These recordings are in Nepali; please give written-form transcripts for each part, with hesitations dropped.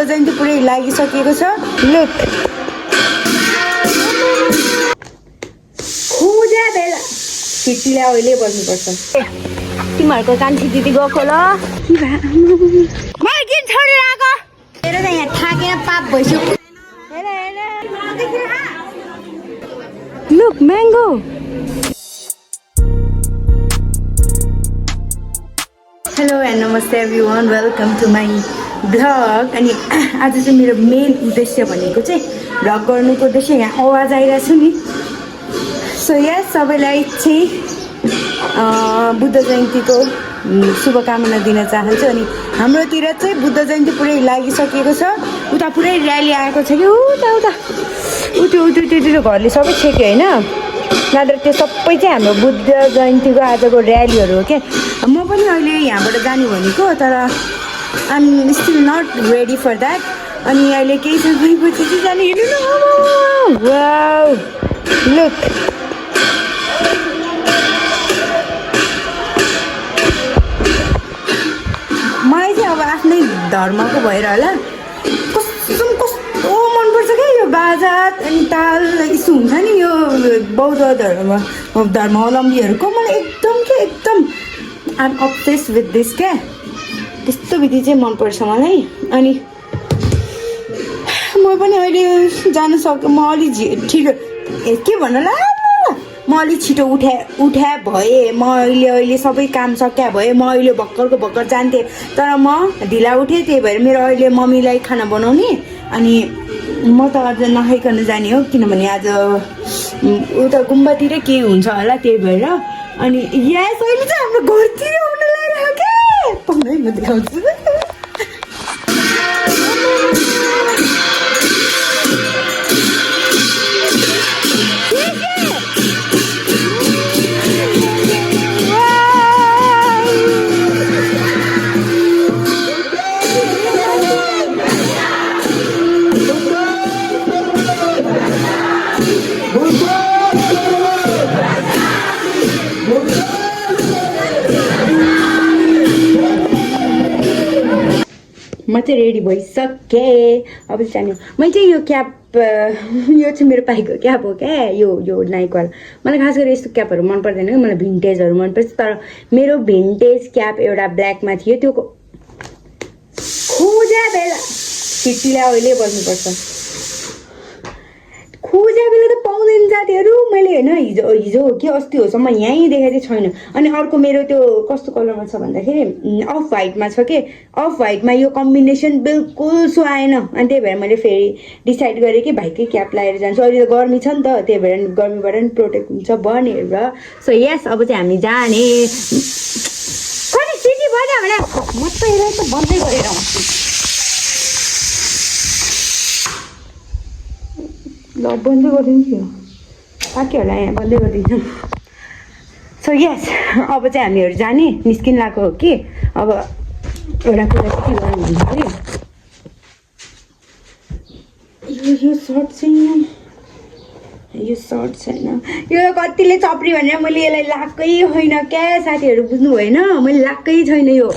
जयन्ती पुरै लागिसकेको छ। लुक खुजा बेला किटीले अहिले बस्नुपर्छ। तिमीहरूको कान्छी दिदी गएको ल मलाई किन छोडेर आएको हेर त यहाँ थाकेर पाप भइसक्यो। लुक म्याङ्गो हेलो एन्ड नमस्ते everyone, welcome to my vlog. अनि आज चाहिँ मेरो मेन उद्देश्य भनेको चाहिँ भ्लग गर्नुको उद्देश्य यहाँ आवाज आइरहेको छु नि। सो यस सबैलाई चाहिँ बुद्ध जयन्तीको शुभकामना दिन चाहन्छु। अनि हाम्रोतिर चाहिँ बुद्ध जयन्ती पुरै लागिसकेको छ। उता पुरै र्याली आएको छ कि उता त्यो घरले सबै छेक्यो होइन। नत्र त्यो सबै चाहिँ हाम्रो बुद्ध जयन्तीको आजको र्यालीहरू हो क्या। म पनि अहिले यहाँबाट जाने भनेको, तर I'm still not ready for that. अनि अहिले केही समयपछि चाहिँ जाने हेर्नु न। वाउ लुक मलाई चाहिँ अब आफ्नै धर्मको भएर होला कस्तो मनपर्छ क्या यो बाजा अनि ताल यस्तो हुन्छ नि यो बौद्ध धर्मावलम्बीहरूको। मलाई एकदम आइएम अब्सेस विथ दिस क्या। त्यस्तो विधि चाहिँ मनपर्छ मलाई। अनि म पनि अहिले जान सक्छु। म अलि ठिक के भन्नु ल, म अलि छिटो उठ्या भएँ। म अहिले सबै काम सक्या भएँ। म अहिले भर्खर जान्थेँ, तर म ढिला उठेँ। त्यही भएर मेरो अहिले मम्मीलाई खाना बनाउने। अनि म त अझ नखाइकन जाने हो, किनभने आज उता गुम्बातिर केही हुन्छ होला, त्यही भएर। अनि यस अहिले चाहिँ हाम्रो घरतिर आउन लागिरहेको क्या। पक्कै म देखाउँछु। म चाहिँ रेडी भइसकेँ। अब चाहिँ मैले चाहिँ यो क्याप यो चाहिँ मेरो पाइको क्याप हो क्या। यो नाइकवाला मलाई खास गरी यस्तो क्यापहरू मन पर्दैन क्या। मलाई भिन्टेजहरू मनपर्छ। तर मेरो भिन्टेज क्याप एउटा ब्ल्याकमा थियो। त्यो खोजा बेला किटीले अहिले बस्नुपर्छ। खोजा बेला त पाउँदैन जातिहरू। मैले होइन हिजो हो कि अस्ति होसम्म यहीँ देखाएको छैन। अनि अर्को मेरो त्यो कस्तो कलरमा छ भन्दाखेरि अफ वाइटमा छ कि। अफ वाइटमा यो कम्बिनेसन बिल्कुल सुहाएन। अनि त्यही भएर मैले फेरि डिसाइड गरेँ कि भाइकै क्याप लगाएर जान्छु। अहिले त गर्मी छ नि त, त्यही भएर गर्मीबाट पनि प्रोटेक्ट हुन्छ भनेर। सो यस अब चाहिँ हामी जाने। कति सिटी भयो भने म त यसलाई त बन्दै गरेर आउँछु। ल बन्दै गरिदिन्छु, पाक्यो होला यहाँ बन्दै गरिदिन्छु। सो यस अब चाहिँ हामीहरू जाने निस्किन लगाएको हो कि। अब एउटा कुरा के गर्नु भन्दाखेरि यो सर्ट छैन। यो कतिले चप्री भनेर मैले यसलाई लाएकै होइन क्या साथीहरू, बुझ्नु भएन। मैले लाएकै छैन यो।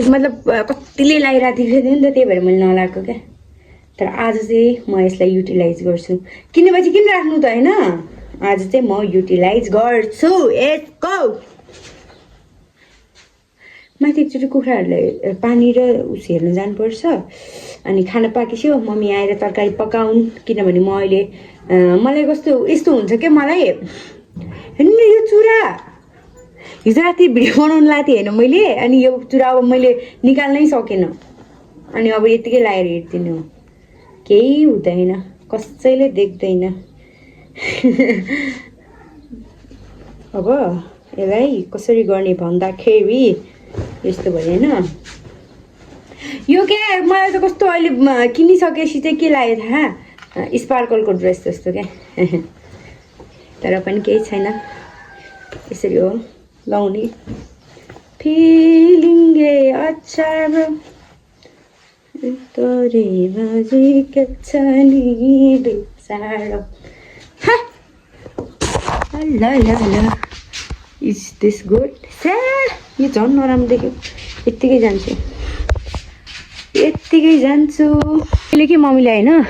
मतलब कतिले लगाइरहेको थियो नि त, त्यही भएर मैले नलाएको क्या। तर आज चाहिँ म यसलाई युटिलाइज गर्छु। किनेपछि किन राख्नु त होइन। आज चाहिँ म युटिलाइज गर्छु यसको। माथि एकचोटि कुखुराहरूलाई पानी र उस हेर्न जानुपर्छ। अनि खाना पाकेपछि मम्मी आएर तरकारी पकाउन्। किनभने म अहिले मलाई कस्तो यस्तो हुन्छ क्या। मलाई हेर्नु यो चुरा हिजो राति भिडियो बनाउनु लाएको थिएँ होइन मैले। अनि यो चुरा अब मैले निकाल्नै सकेन। अनि अब यतिकै लगाएर हेरिदिनु, केही हुँदैन, कसैले देख्दैन। अब यसलाई कसरी गर्ने भन्दाखेरि यस्तो भयो होइन। यो के मलाई त कस्तो अहिले किनिसकेपछि चाहिँ के लाग्यो थाहा, स्पार्कलको ड्रेस जस्तो क्या। तर पनि केही छैन, यसरी हो लाउने। फिलिङ्गे अच्छा तोरी बाजी कच्छनी बेचारो। ल इज दिस गुड? यो झन् नराम्रो देख्यो, यत्तिकै जान्छु। यत्तिकै जान्छु अहिले के मम्मीलाई होइन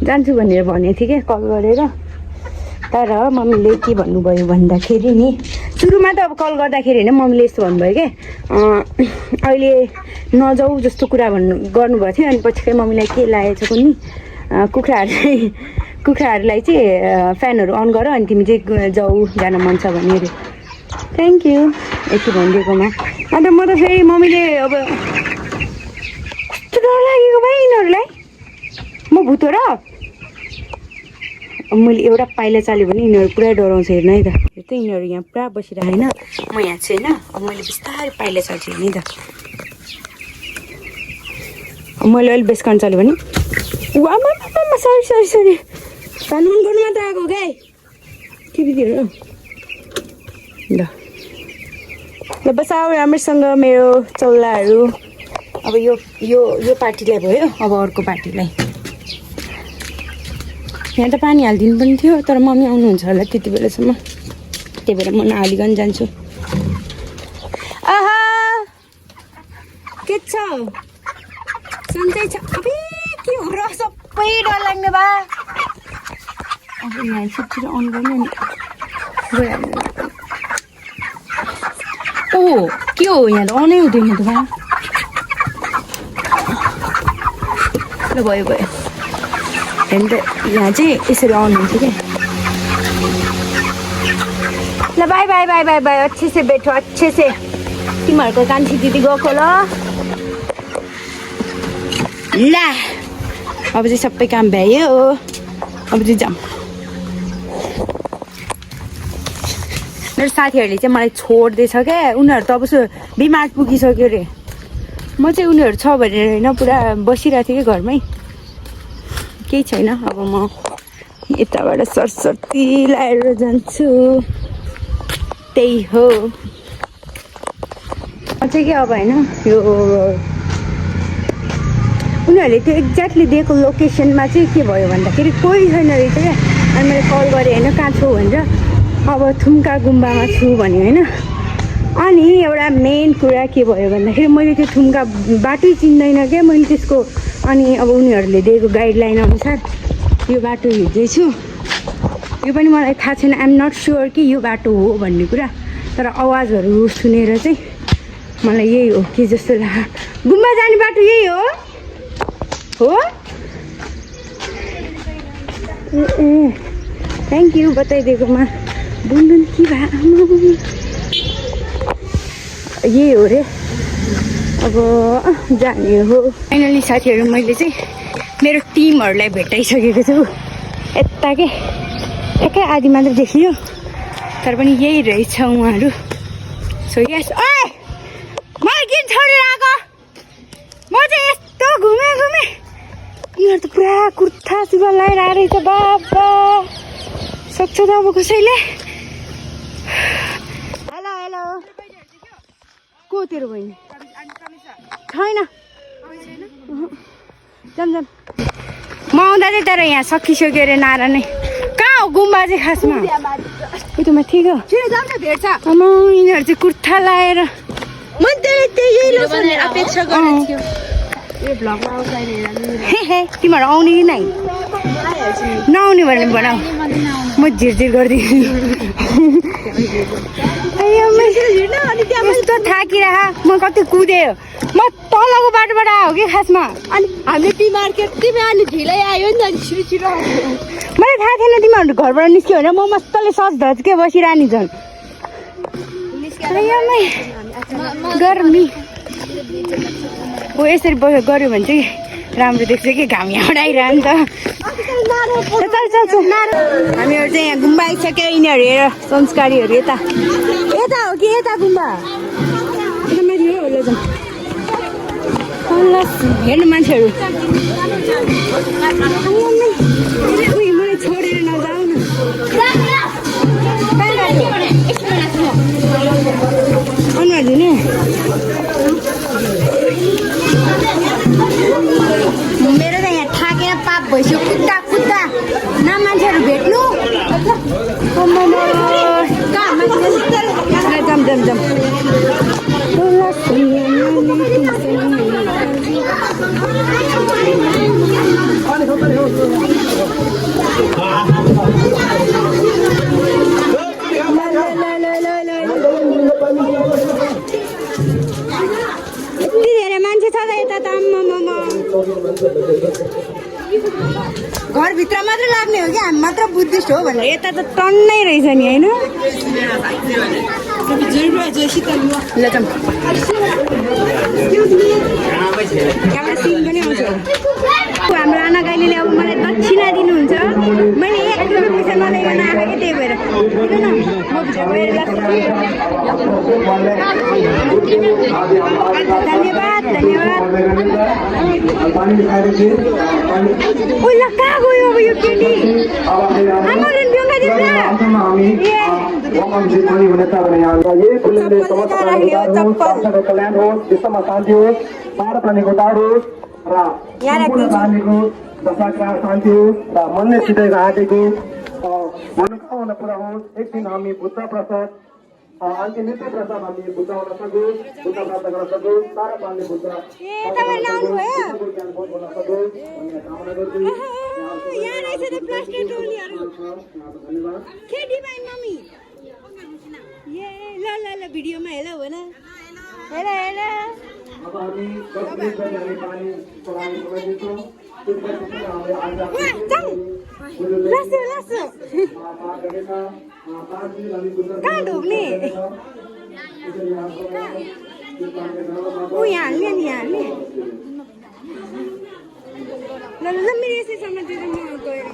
जान्छु भनेर भनेको थिएँ क्या कल गरेर तर मम्मीले के भन्नुभयो भन्दाखेरि नि सुरुमा त अब कल गर्दाखेरि होइन मम्मीले यस्तो भन्नुभयो क्या अहिले नजाऊ जस्तो कुरा गर्नुभएको थियो अनि पछि चाहिँ मम्मीलाई के लागेको छ कुन्नी कुखुराहरूलाई चाहिँ फ्यानहरू अन गर अनि तिमी चाहिँ जाऊ जान मन छ भने अरे थ्याङ्क यू यति भनिदिएकोमा अन्त म त फेरि मम्मीले अब कस्तो डर लागेको भाइ यिनीहरूलाई म भूत हो र मैले एउटा पाइला चाल्यो भने यिनीहरू पुरा डराउँछ हेर्नु है त हेर्दै यिनीहरू यहाँ पुरा बसिरहेको होइन म यहाँ छु होइन अब मैले बिस्तारै पाइला चाल्छु हेर्नु है त मैले अलिक बेस गर्न चाल्यो भने सरी कानुन गर्नु मात्र आएको क्या टिभीतिर ल बस अब राम्रोसँग मेरो चौलाहरू अब यो पार्टीलाई भयो अब अर्को पार्टीलाई यहाँ त पानी हालिदिनु पनि थियो तर मम्मी आउनुहुन्छ होला त्यति बेलासम्म त्यही भएर म नहालिकन जान्छु आहा के छ सन्चै छ अबे के हो र सबै डरलाग्ने बा अब यहाँ छिटो अन गर्ने अनि गइहाल्नु ओहो के हो यहाँ त अनै हुँदैन त बा ल भयो हेर्नु त यहाँ चाहिँ यसरी अन हुन्छ क्या ल by by by by by अच्छे से बैठो अच्छे से तिमीहरूको कान्छी दिदी गएको ल अब चाहिँ सबै काम भ्यायो अब चाहिँ जाऊँ मेरो साथीहरूले चाहिँ मलाई छोड्दैछ क्या उनीहरू त अब बिमार पुगिसक्यो अरे म चाहिँ उनीहरू छ भनेर होइन पुरा बसिरहेको थिएँ कि घरमै केही छैन अब म यताबाट सरस्वती लाएर जान्छु त्यही हो म चाहिँ के अब होइन यो उनीहरूले त्यो एक्ज्याक्टली दिएको लोकेसनमा चाहिँ के भयो भन्दाखेरि कोही छैन रहेछ क्या अनि मैले कल गरेँ होइन कहाँ छु भनेर अब थुम्का गुम्बामा छु भन्यो होइन अनि एउटा मेन कुरा के भयो भन्दाखेरि मैले त्यो थुम्का बाटै चिन्दैन क्या मैले त्यसको अनि अब उनीहरूले दिएको गाइडलाइन अनुसार यो बाटो हिँड्दैछु यो पनि मलाई थाहा छैन आइएम नट स्योर कि यो बाटो हो भन्ने कुरा तर आवाजहरू सुनेर चाहिँ मलाई यही हो कि जस्तो लाग्यो गुम्बा जाने बाटो यही हो ए थ्याङ्क यू बताइदिएकोमा बुन्दुन कि भए यही हो रे अब जाने हो फाइनली साथीहरू मैले चाहिँ मेरो टिमहरूलाई भेटाइसकेको छु यता के एकै आधी मात्र देखियो तर पनि यही रहेछ उहाँहरू सो यस ओए मलाई किन छोडेर आएको म चाहिँ यस्तो घुमेँ यिनीहरू त पुरा कुर्ता सुरुवाल लगाएर आएर रहेछ बाबा सक्छ त अब कसैले हेलो को तेरो बहिनी छैन जाम म आउँदा चाहिँ तर यहाँ सकिसक्यो अरे नारा नै कहाँ हो गुम्बा चाहिँ खासमा उतोमा ठिक हो भेट्छ यिनीहरू चाहिँ कुर्ता लगाएर तिमीहरू आउने कि नै नआउने भने बनाऊ म झिरझिर गरिदिन्छु थाकिरह म कति कुदेँ म तलको बाटोबाट आयो कि खासमा अनि हामीले टी मार्केट तिमी अनि ढिलै आयो नि त छिटो मलाई थाहा थिएन तिमीहरू घरबाट निस्क्यो भने म मस्तले सज धज्के बसिरहने झन् गर्मी हो यसरी गऱ्यो भने चाहिँ राम्रो देख्छ कि घाम यहाँबाट आइरहन्छ चल हामीहरू चाहिँ यहाँ गुम्बा आइसक्यो यिनीहरू हेर संस्कारीहरू यता हो कि यता गुम्बा माथि हो हेर्नु मान्छेहरू मलाई छोडेर नजाऊ न अनुहार धुने मेरो त यहाँ थाकेर पाप भइसक्यो कुद्दा न मान्छेहरू भेट्नु जाम घरभित्र मात्र लाग्ने हो कि हामी मात्र बुद्धिस्ट हो भनेर यता त टन्नै रहेछ नि होइन ल जाऊँ क्यामेरा सिन पनि आउँछ हाम्रो आना गाईले अब मलाई दक्षिणा दिनुहुन्छ मैले 1 रुपियाँ पैसा नलिकन आएको कि त्यही भएर हेर न म भित्र गएर धन्यवाद धन्यवाद ल कहाँ गयो अब यो केटी आमाले ढुङ्गा दिन्छ शान्ति होस् र मनले सिधै आँटेको मनोकामना पुरा होस् एक दिन हामी बुद्ध प्रसाद अन्तिम नित्य प्रसाद हामी बुद्ध हुन सकोस् बुद्ध प्राप्त गर्न सकोस् तारा पाल्ने बुद्ध ज्ञान बोध गर्न सकोस् भन्ने कामना गर्छु धन्यवाद भिडियोमा हेला हो न हेला हेला अब हामी 10 मिनेट गरी हामी पानी चलाउने समय दिन्छौँ त्यसपछि हामी आज कहाँ ढोक्ने यहाँ हाल्ने नि यहाँ हाल्ने ल मेरो यसै समातेर म गएर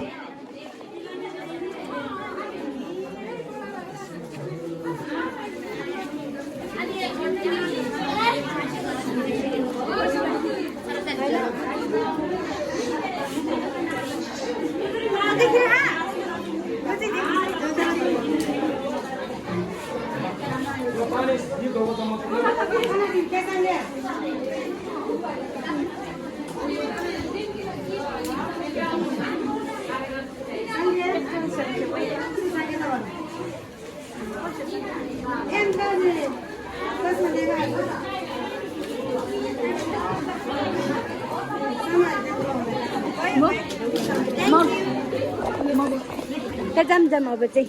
जाम अब चाहिँ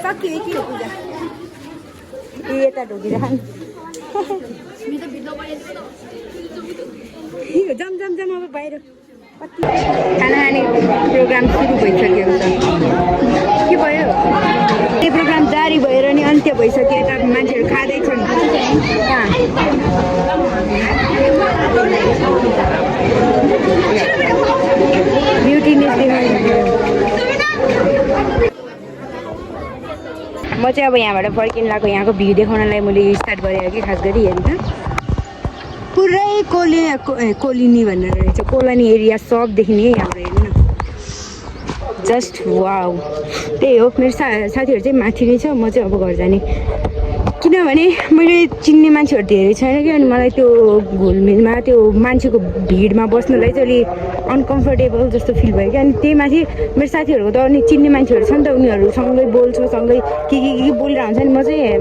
सकियो के हो पूजा यता ढोकिरहनु जाम अब बाहिर खाना खाने प्रोग्राम सुरु भइसक्यो के भयो त्यो प्रोग्राम जारी भएर नि अन्त्य भइसक्यो यता मान्छेहरू खाँदैछन् ब्युटीनेस देखाउनु म चाहिँ अब यहाँबाट फर्किन लाग्यो यहाँको भ्यू देखाउनलाई मैले स्टार्ट गरेँ कि खास गरी हेर्नु पुरै कोलिनी भनेर रहेछ कोलोनी एरिया सब देखिने यहाँबाट हेर्नु न जस्ट वाउ त्यही हो मेरो साथीहरू चाहिँ माथि नै छ म चाहिँ अब घर जाने किनभने मैले चिन्ने मान्छेहरू धेरै छैन कि अनि मलाई त्यो घुलमिलमा त्यो मान्छेको भिडमा बस्नुलाई चाहिँ अलिक अनकम्फर्टेबल जस्तो फिल भयो कि अनि त्यही माथि मेरो साथीहरूको त अनि चिन्ने मान्छेहरू छ नि त उनीहरूसँगै बोल्छु सँगै के बोलिरहेको हुन्छ नि म चाहिँ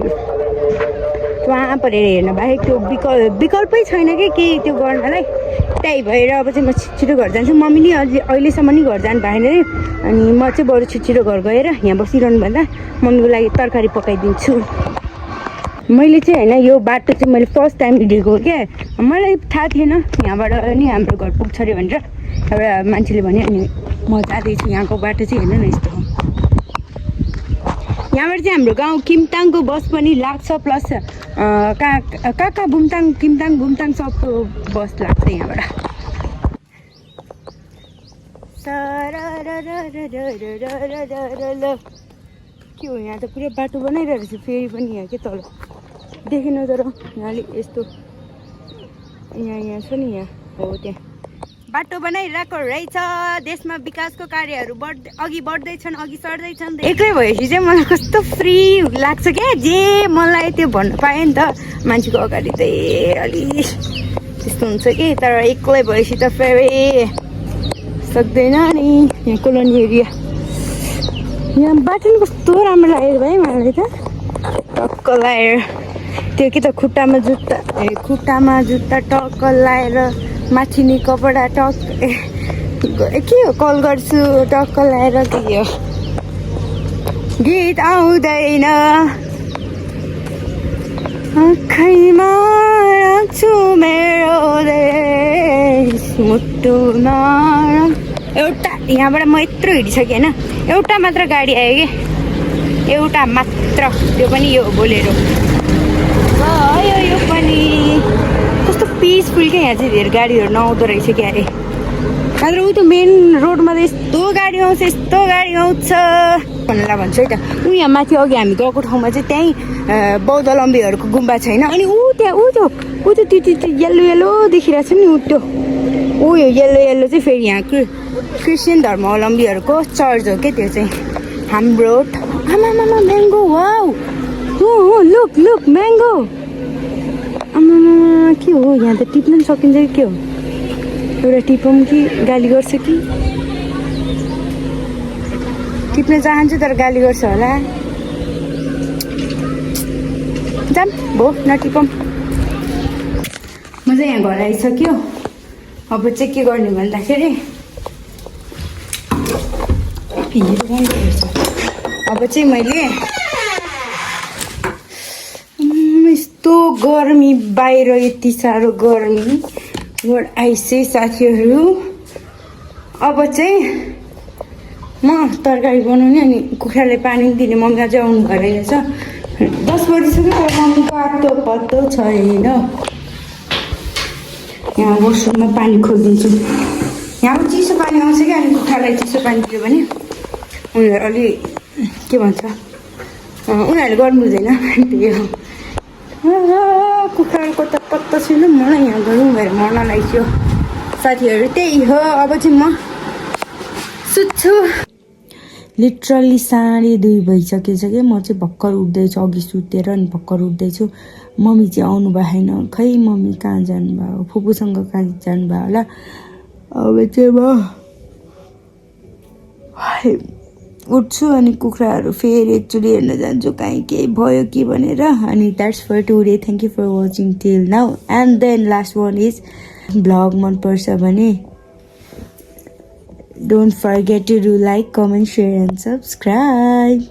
वहाँ परेर हेर्न बाहेक त्यो विकल्पै छैन कि केही त्यो गर्नलाई त्यही भएर अब चाहिँ म छिटो घर जान्छु मम्मीले अहिलेसम्म नि घर जानु भएन अरे अनि म चाहिँ बरु छिटो घर गएर यहाँ बसिरहनु भन्दा मम्मीको लागि तरकारी पकाइदिन्छु मैले चाहिँ होइन यो बाटो चाहिँ मैले फर्स्ट टाइम हिँडेको क्या मलाई थाहा थिएन यहाँबाट नि हाम्रो घर पुग्छ अरे भनेर एउटा मान्छेले भन्यो अनि म जाँदैछु यहाँको बाटो चाहिँ हेर्नु न यस्तो यहाँबाट चाहिँ हाम्रो गाउँ किमताङको बस पनि लाग्छ प्लस कहाँ बुमताङ किमताङ बुमताङ सबको बस लाग्छ यहाँबाट के हो यहाँ त पुरै बाटो बनाइरहेको छ फेरि पनि यहाँ के तल देखेन तर यहाँ अलिक यस्तो यहाँ छ नि यहाँ हो त्यहाँ बाटो बनाइरहेको रहेछ देशमा विकासको कार्यहरू अघि बढ्दैछन् अघि सर्दैछन् एक्लै भएपछि चाहिँ मलाई कस्तो फ्री लाग्छ क्या जे मलाई त्यो भन्नु पाएँ नि त मान्छेको अगाडि चाहिँ अलि त्यस्तो हुन्छ कि तर एक्लै भएपछि त फेरि सक्दैन नि यहाँ कोलोनी एरिया यहाँ बाटो नि कस्तो राम्रो लाग्यो भाइ मलाई त टक्क लगाएर त्यो कि त खुट्टामा जुत्ता टक्क लगाएर माथि नि कपडा टक्क के हो कल गर्छु टक्क लगाएर के हो गीत आउँदैन आँखैमा राख्छु मेरो देश मुटुमा एउटा यहाँबाट म यत्रो हिँडिसकेँ होइन एउटा मात्र गाडी आयो कि एउटा मात्र त्यो पनि यो बोलेरो भयो यो पनि कस्तो पिसफुल क्या यहाँ चाहिँ धेरै गाडीहरू नआउँदो रहेछ क्या अरे नत्र ऊ त्यो मेन रोडमा त यस्तो गाडी आउँछ भनेर भन्छु है त ऊ यहाँ माथि अघि हामी गएको ठाउँमा चाहिँ त्यहीँ बौद्धावलम्बीहरूको गुम्बा छैन अनि ऊ त्यो त्यो येल्लो येल्लो देखिरहेको छ नि ऊ त्यो यो येल्लो चाहिँ फेरि यहाँ क्रिस्चियन धर्मावलम्बीहरूको चर्च हो क्या त्यो चाहिँ हाम्रो आमा म्याङ्गो वाउ हो लुक म्याङ्गो आमा के हो यहाँ त टिप्न पनि सकिन्छ कि के हो एउटा टिपौँ कि गाली गर्छ कि टिप्न चाहन्छु तर गाली गर्छ होला जाम भो नटिपौँ म चाहिँ यहाँ घर आइसक्यो अब चाहिँ के गर्ने भन्दाखेरि अब चाहिँ मैले यस्तो गर्मी बाहिर यति साह्रो गर्मी घर आइसै साथीहरू अब चाहिँ म तरकारी बनाउने अनि कुखुराले पानी दिने मम्मी अझै आउनु घर रहेछ 10 बजिसक्यो तर मम्मीको पत्तो छैन यहाँ वासरुममा पानी खोलिदिन्छु यहाँ चिसो पानी आउँछ कि अनि कुखुरालाई चिसो पानी दियो भने उनीहरू अलि के भन्छ उनीहरूले गर्नु हुँदैन त्यही हो कुखुराको त पत्तो छैन मलाई यहाँ गरौँ भएर मर्न लाग्यो साथीहरू त्यही हो अब चाहिँ म सुत्छु लिटरली 2:30 भइसकेछ कि म चाहिँ भर्खर उठ्दैछु अघि सुतेर अनि भर्खर उठ्दैछु मम्मी चाहिँ आउनु भएन खै मम्मी कहाँ जानुभयो फुपूसँग कहाँ जानुभयो होला अब चाहिँ म उठ्छु अनि कुखुराहरू फेरि एकचोटि हेर्न जान्छु कहीँ केही भयो कि भनेर अनि that's for today thank you for watching till now and then last one is vlog मनपर्छ भने don't forget to do like comment share and subscribe